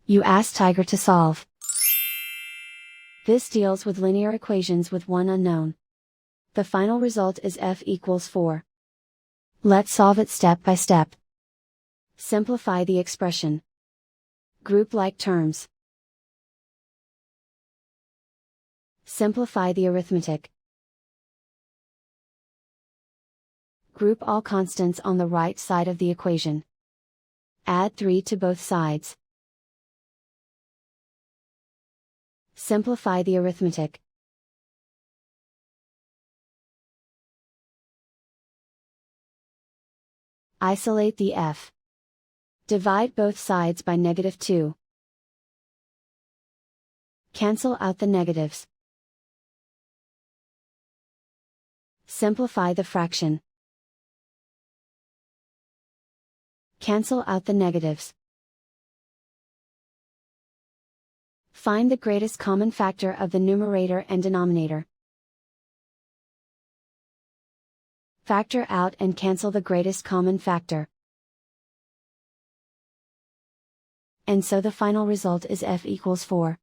You ask Tiger to solve. This deals with linear equations with one unknown. The final result is f equals 4. Let's solve it step by step. Simplify the expression. Group like terms. Simplify the arithmetic. Group all constants on the right side of the equation. Add 3 to both sides. Simplify the arithmetic. Isolate the f. Divide both sides by -2. Cancel out the negatives. Simplify the fraction. Cancel out the negatives. Find the greatest common factor of the numerator and denominator. Factor out and cancel the greatest common factor. And so the final result is f equals 4.